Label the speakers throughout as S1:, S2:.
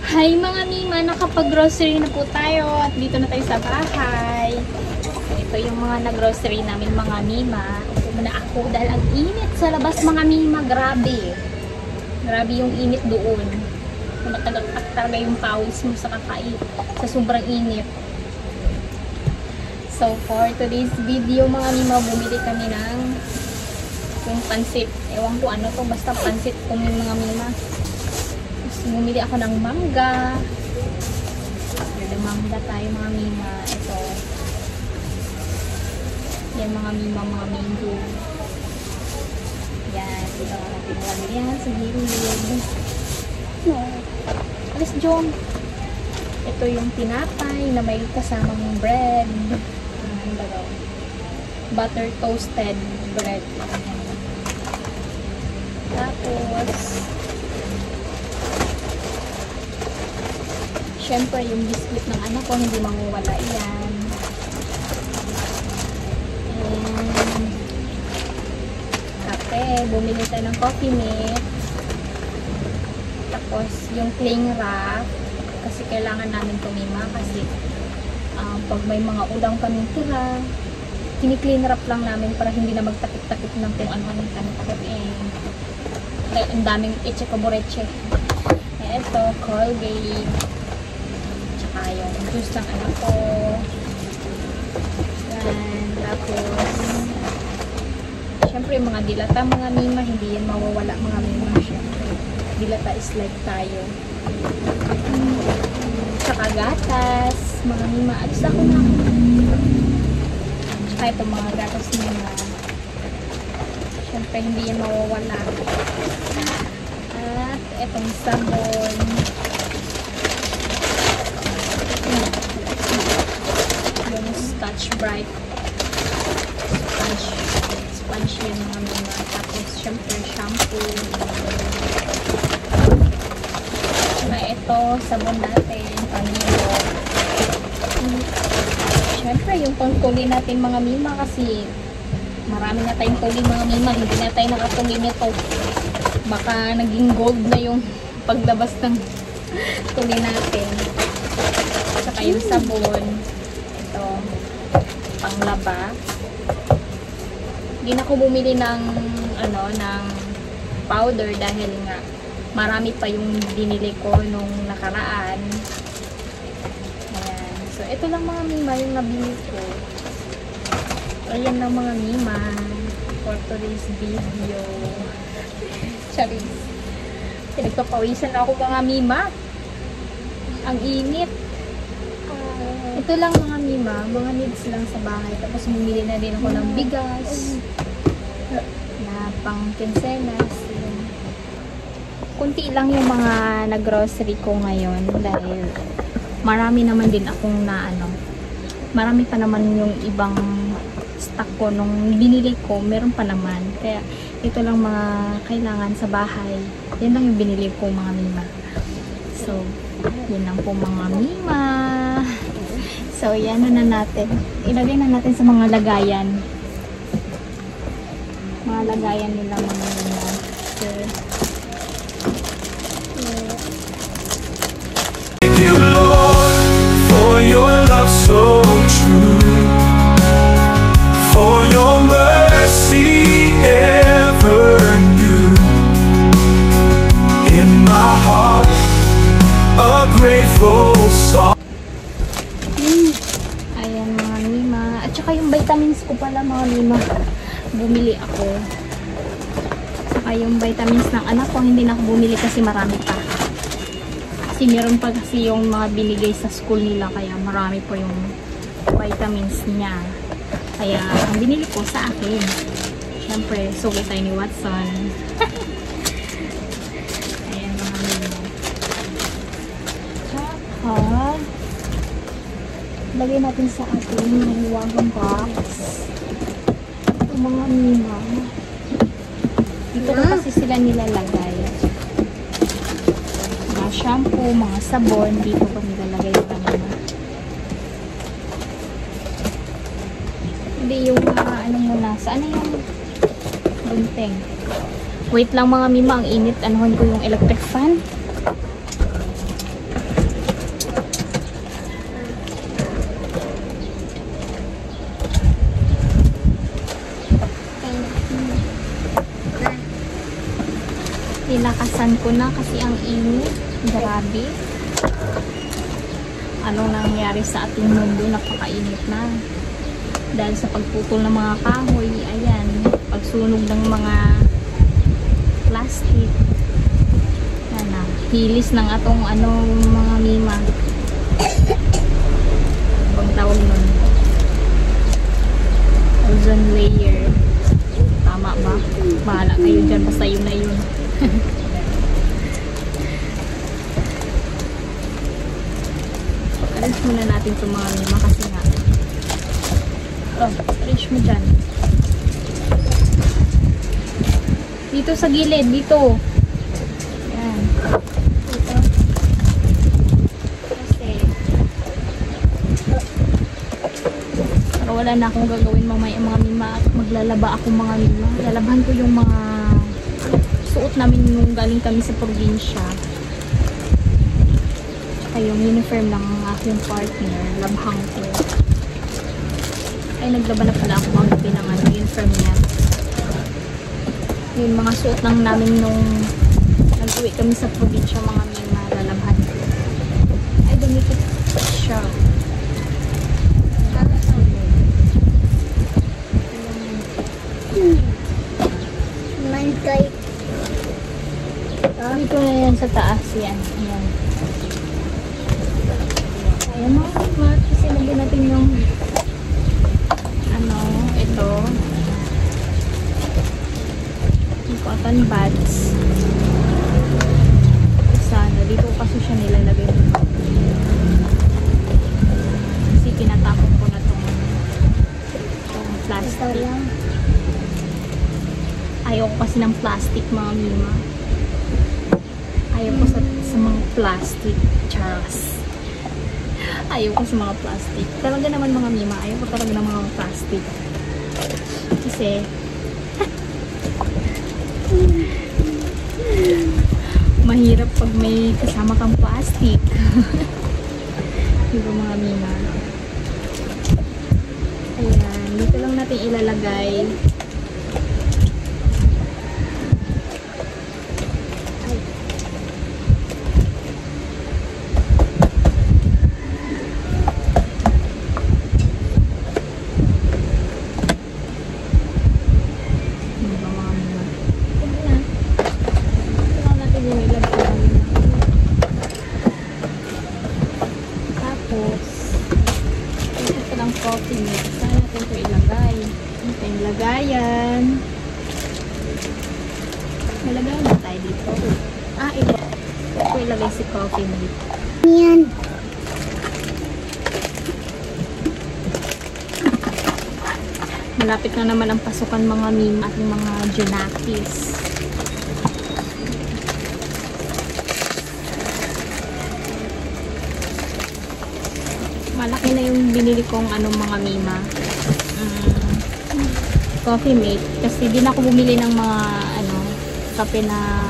S1: Hi mga Mima, nakapag-grocery na po tayo at dito na tayo sa bahay. Ito yung mga nag-grocery namin mga Mima. Ito muna ako dahil ang init sa labas mga Mima. Grabe. Grabe yung init doon. Matagaktak talaga yung pawis mo sa sa sobrang init. So for today's video mga Mima, bumili kami ng yung pansit. Ewan ko ano to, basta pansit kung yung mga Mima. Bumili ako ng mangga. Mangga tayo mga Mima. Ito. Yan mga Mima, mga mango. Yan. Dito nga natin namin yan sa gilid. No. Alis John. Ito yung tinapay na may kasamang bread. Butter toasted bread. Tapos syempre, yung biscuit ng anak ko, hindi mawawala yan. And kape, bumili tayo ng coffee mate. Tapos, yung cling wrap, kasi kailangan namin tumima kasi pag may mga ulang kaming tira, kini-clean wrap lang namin para hindi na magtakip-takip ng kung ano-anong takip. Dahil ang daming eche-kaboreche. Ito, Colgate. Yung juice ng anak ko. Yan. Tapos syempre yung mga dilata mga Mima, hindi yan mawawala mga Mima. Syempre dilata is like tayo. Tsaka gatas mga Mima. Alis ako na. Tsaka itong mga gatas Mima, syempre hindi yan mawawala. At itong sabon, Scotch Brite, sponge yun mga Mima. Tapos syempre shampoo. Na ito sabon natin panilo. Syempre yung pangtuli natin mga Mima, kasi marami na tayong tuli mga Mima, hindi na tayo nakatuli nito. Baka naging gold na yung paglabas ng tuli natin. Saka yung sabon, ito panglaba. Hindi na ako bumili ng ng powder dahil nga marami pa yung binili ko nung nakaraan. Ayan. So ito lang mga Mima yung nabili ko. Ayan lang mga Mima for today's video. Charis. Pinagpapawisan ako mga Mima. Ang init. Ito lang mga Mima, mga needs lang sa bahay. Tapos bumili na din ako ng bigas na pang kinsenas. Kunti lang yung mga nag-grocery ko ngayon dahil marami naman din akong marami pa naman yung ibang stock ko nung binili ko, meron pa naman. Kaya ito lang mga kailangan sa bahay. Yan lang yung binili ko mga Mima. So, yan lang po mga Mima. So, yan na natin. Ilagay na natin sa mga lagayan. Mga lagayan nila mga Mima. Okay.
S2: Thank you, Lord, for your love so true, for your mercy ever new. In my heart, a grateful song.
S1: Ayan mga Mima. At saka yung vitamins ko pala mga Mima, bumili ako. Saka yung vitamins ng anak ko, hindi na ako bumili kasi marami pa. Kasi meron pa kasi yung mga binigay sa school nila, kaya marami po yung vitamins niya. Kaya ang binili ko sa akin, syempre sugi tayo ni Watson. Ayan mga Mima. Tsaka lagay natin sa ating wagon box. Ito mga Mima, dito ko kasi sila nilalagay. Mga shampoo, mga sabon, dito ko nilalagay yung kanina. Hindi yung muna. Saan na yung gunting? Wait lang mga Mima, ang init. Anuhan ko yung electric fan. Tinawasan ko na kasi ang init. Grabe. Anong nangyari sa ating mundo? Napakainit na. Dahil sa pagputol ng mga kahoy, ayan, pagsunog ng mga plastic. Yan na. Hilis ng atong mga mima. Ang tawag nun. Ozone layer. Tama ba? Bahala kayo dyan. Basta yun na yun. Arrange muna natin itong mga mima kasi nga. Oh, arrange mo dyan. Dito sa gilid. Dito. Yan. Dito. Kasi para wala na akong gagawin mamaya mga mima at maglalaba ako mga mima. Lalabahan ko yung mga suot namin nung galing kami sa probinsya. Tsaka yung uniform ng aking partner, labhang ko. Ay, naglaba na pala ako mga pinangan ng uniform niya. Yung mga suot lang namin nung nag-uwi kami sa probinsya mga mima, lalabhan ko. Ay, dumikit siya. Dito na yan sa taas yan. Ayan. Ayan mga mat. Kasi lagyan natin yung ito. Yung cotton buds. Sana. Dito kasi siya nilalagay. Kasi tinatapon ko na itong plastic. Ayaw ko kasi ng plastic mga mima. Ayaw ko sa mga plastic. Charles. Ayaw ko sa mga plastic. Talaga naman mga mima. Ayaw ko talaga ng mga plastic. Kasi mahirap pag may kasama kang plastic. Diba mga mima? Ayan. Dito lang natin ilalagay. Coffee mix. Saan natin ito ilagay? Ito yung lagayan. Nalagay na tayo dito. Ito. Ito ilagay si coffee mix. Yan. Malapit na naman ang pasukan mga meme at mga junakis. Malaki na yung binili kong mga mima. Coffee mate. Kasi di na ako bumili ng mga kape na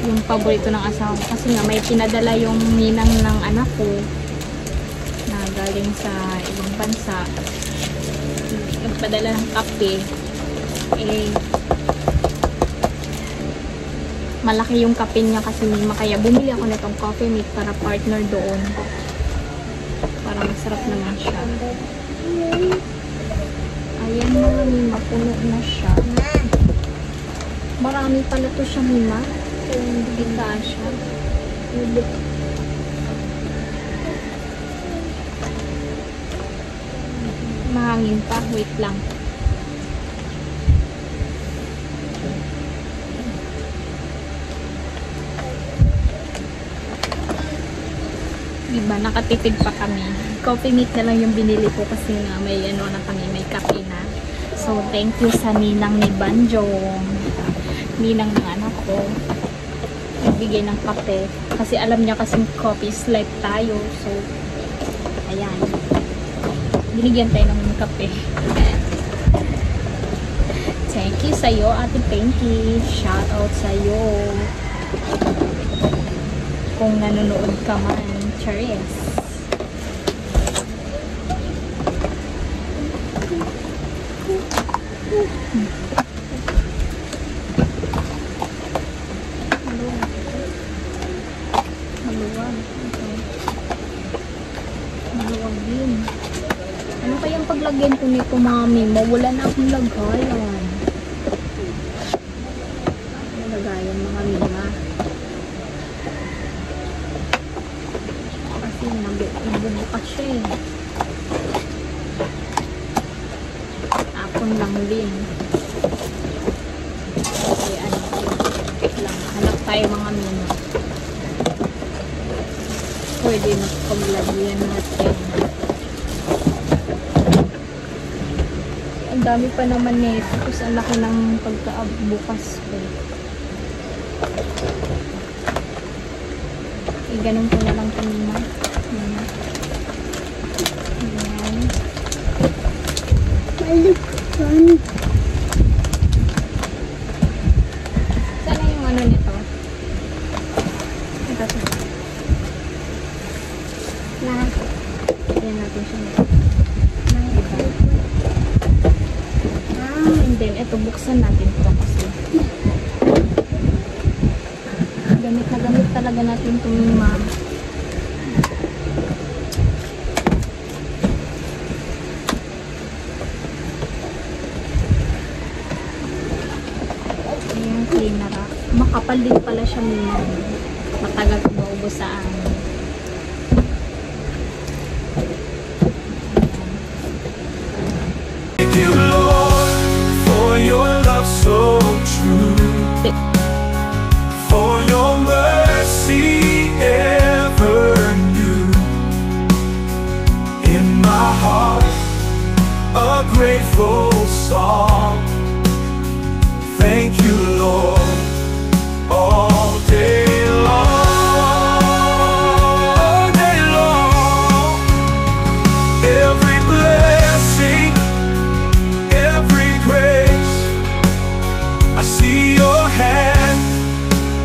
S1: yung paborito ng asawa ko. Kasi nga may pinadala yung ninang ng anak ko na galing sa ibang bansa. Nagpadala ng kape. Malaki yung kape niya kasi mima. Kaya bumili ako nitong coffee mate para partner doon. Para masarap naman siya. Ayan mga mima, puno na siya. Marami pala to siya mima. Bigla siya. Mahangin pa. Wait lang. Diba, nakatipid pa kami. Coffee mate na lang yung binili ko kasi nga may na kami, may kape na. So, thank you sa ninang ni Banjong. Ninang ng anak ko. Nagbigay ng kape. Kasi alam niya kasing coffee is life tayo. So, ayan. Binigyan tayo ng kape. Thank you sa'yo, Ate Pinky. Shout out sa'yo. Kung nanonood ka man. Cheers. paglagyan ko nito mga mima, wala na akong lagayan. Lagayan mga mima. Kasi nabubukas siya eh. Tapon lang din. Okay, ano. Lang, hanap tayo mga mima. Pwede na paglagyan natin. Ang dami pa naman nito. Tapos ang laki ng pagkabukas ko. Ganun ko na lang kanina. Ayan. Sana yung ano nito? Ito. Ayan natin siya. And then, ito, buksan natin ito kasi. Gamit na gamit talaga natin itong mima. Ayan, cleaner up. Makapal din pala siya mima. Matagal ko maubos sa amin.
S2: Thank you, Lord, for your love so true. For your mercy ever new. In my heart, a grateful song. Thank you, Lord, all day long. All day long. Every blessing, every grace, I see your hand,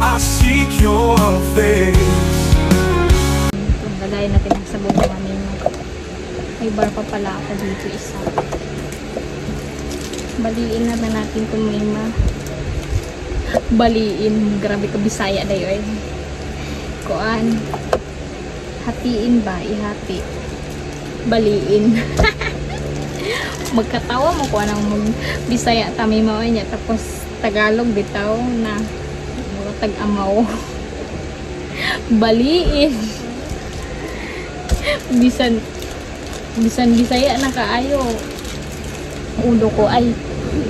S2: I seek your face.
S1: Itong lagay natin ang sabon ng mima. May bar pa pala ako dito isa. Baliin na natin itong mima. Baliin. Grabe ka Bisaya na yun. Kuan. Hatiin ba? Ihati. Baliin. Magkatawa mo kuan ang Bisaya tami mao niya. Tapos Tagalog bitaw na tag-amaw. Baliin. Bisan Bisaya na kaayo. Ulo ko ay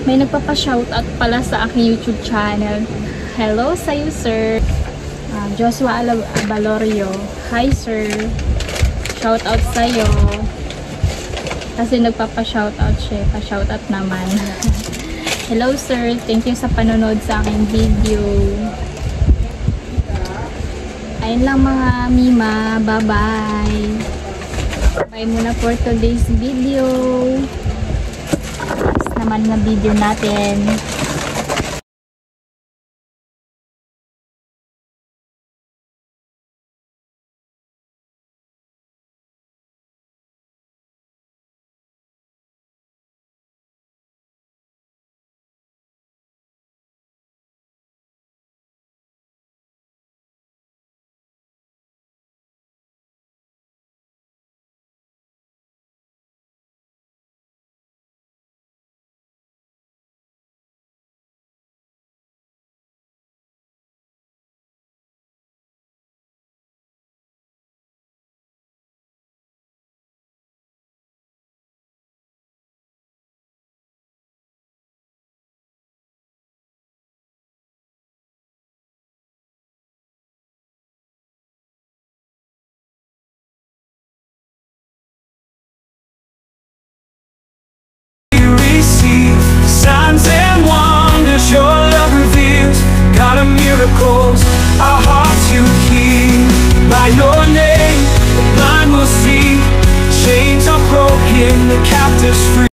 S1: may nagpapa-shoutout pala sa aking YouTube channel. Hello sa'yo, sir. Joshua Valorio. Hi, sir. Shoutout sa'yo. Kasi nagpapa-shoutout siya. Pa-shoutout naman. Hello, sir. Thank you sa panonood sa aking video. Ayun lang mga mima. Bye-bye. Bye muna for today's video. Naman na video natin.